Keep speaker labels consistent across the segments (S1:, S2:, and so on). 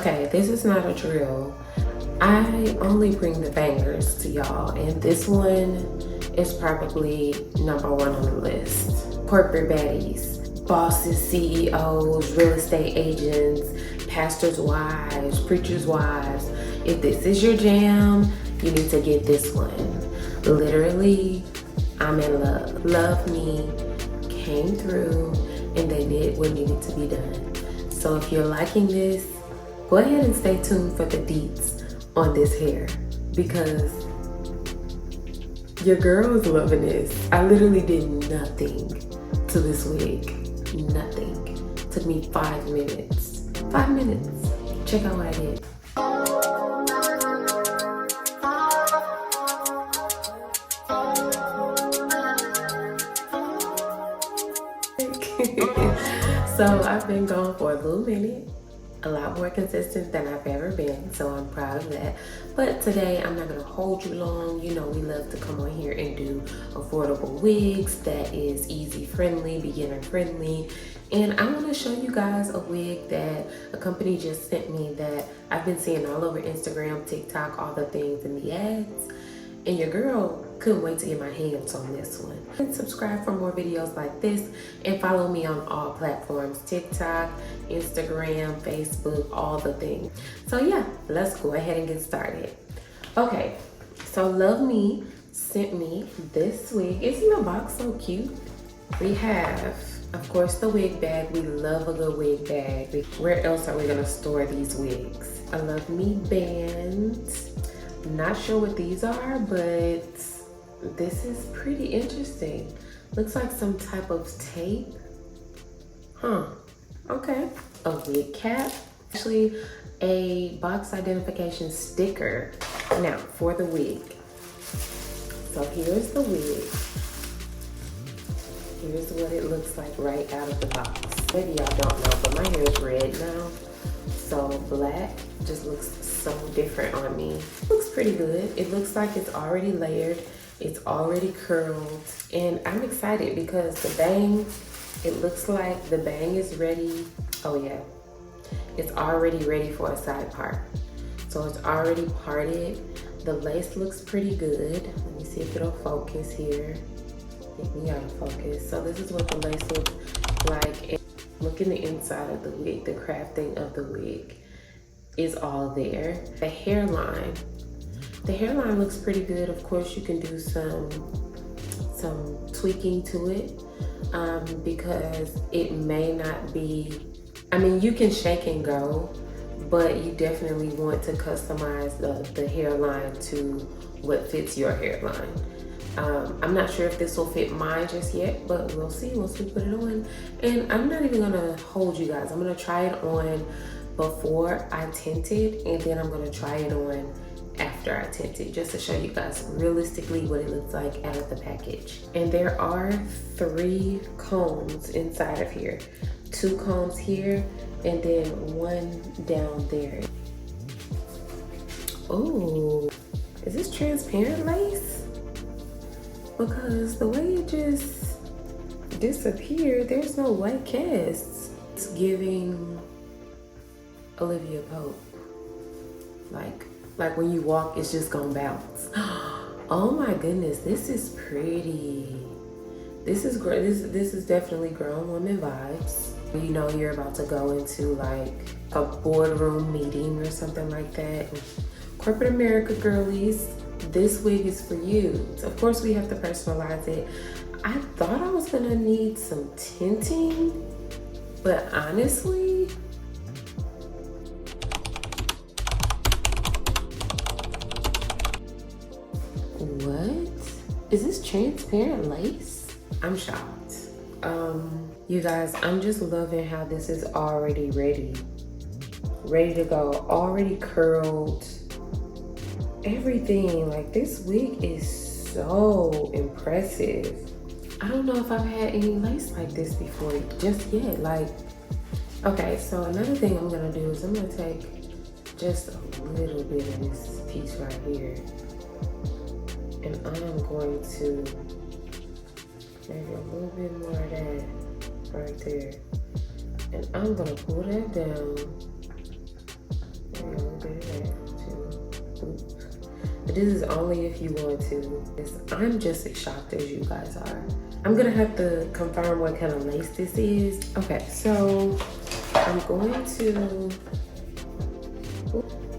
S1: Okay, this is not a drill. I only bring the bangers to y'all, and this one is probably #1 on the list. Corporate baddies, bosses, CEOs, real estate agents, pastors' wives, preachers' wives. If this is your jam, you need to get this one. Literally, I'm in love. Luvme came through and they did what needed to be done. So if you're liking this, go ahead and stay tuned for the deets on this hair, because your girl is loving this. I literally did nothing to this wig. Nothing. Took me 5 minutes. 5 minutes. Check out what I did. So I've been going for a little minute, a lot more consistent than I've ever been, so I'm proud of that. But today I'm not gonna hold you long. You know, we love to come on here and do affordable wigs that is easy friendly, beginner friendly. And I wanna show you guys a wig that a company just sent me that I've been seeing all over Instagram, TikTok, all the things in the ads. And your girl couldn't wait to get my hands on this one. And subscribe for more videos like this, and follow me on all platforms: TikTok, Instagram, Facebook, all the things. So yeah, let's go ahead and get started. Okay, so Luvme sent me this wig. Isn't the box so cute? We have, of course, the wig bag. We love a good wig bag. Where else are we gonna store these wigs? A Luvme band. Not sure what these are, but this is pretty interesting. Looks like some type of tape. Huh, okay. A wig cap. Actually, a box identification sticker. Now, for the wig. So here's the wig. Here's what it looks like right out of the box. Maybe y'all don't know, but my hair is red now. So black just looks so different on me. Looks pretty good. It looks like it's already layered. It's already curled. And I'm excited because the bang, it looks like the bang is ready. Oh yeah, it's already ready for a side part. So it's already parted. The lace looks pretty good. Let me see if it'll focus here. Get me out of focus. So this is what the lace looks like. And look in the inside of the wig. The crafting of the wig is all there. The hairline looks pretty good. Of course, you can do some tweaking to it because it may not be, I mean, you can shake and go, but you definitely want to customize the hairline to what fits your hairline. I'm not sure if this will fit mine just yet, but we'll see once we put it on. And I'm not even gonna hold you guys. I'm gonna try it on before I tint it, and then I'm gonna try it on after I tint it, just to show you guys realistically what it looks like out of the package. And there are 3 combs inside of here. 2 combs here, and then 1 down there. Oh, is this transparent lace? Because the way it just disappeared, there's no white casts. It's giving Olivia Pope. Like when you walk, it's just gonna bounce. Oh my goodness, this is pretty. This is great. This is definitely grown woman vibes. You know you're about to go into like a boardroom meeting or something like that. Corporate America girlies, this wig is for you. Of course, we have to personalize it. I thought I was gonna need some tinting, but honestly, what? Is this transparent lace? I'm shocked. You guys, I'm just loving how this is already ready to go, already curled. Everything, like this wig is so impressive. I don't know if I've had any lace like this before just yet. Like, okay, so another thing I'm gonna do is I'm gonna take just a little bit of this piece right here, and I'm going to maybe a little bit more of that right there, and I'm gonna pull that down But this is only if you want to. I'm just as shocked as you guys are. I'm gonna have to confirm what kind of lace this is. Okay, so I'm going to,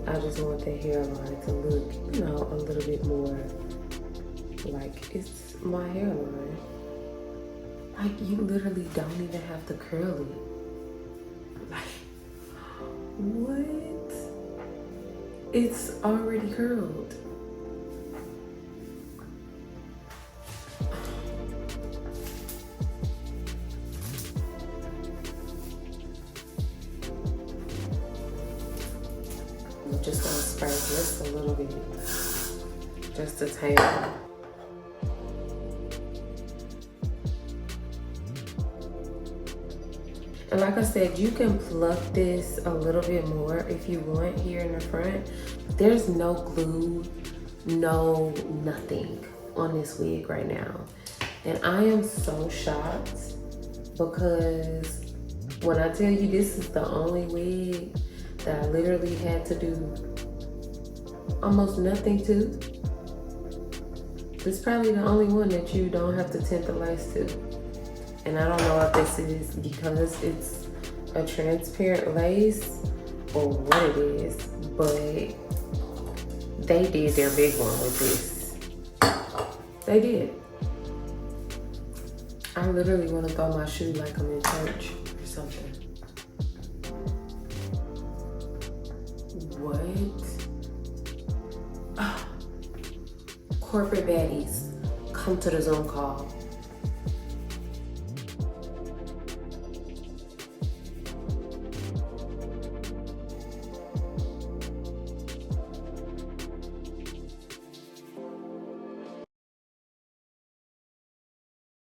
S1: I just want the hairline to look, you know, a little bit more like it's my hairline. Like, you literally don't even have to curl it. Like, what? It's already curled. I'm just gonna spray just a little bit, just a tiny. And like I said, you can pluck this a little bit more if you want here in the front. There's no glue, no nothing on this wig right now. And I am so shocked because when I tell you this is the only wig that I literally had to do almost nothing to. This is probably the only one that you don't have to tint the lace to. And I don't know if this is because it's a transparent lace or what it is, but they did their big one with this. They did. I literally want to throw my shoe like I'm in church or something. What? Oh. Corporate baddies, come to the Zoom call.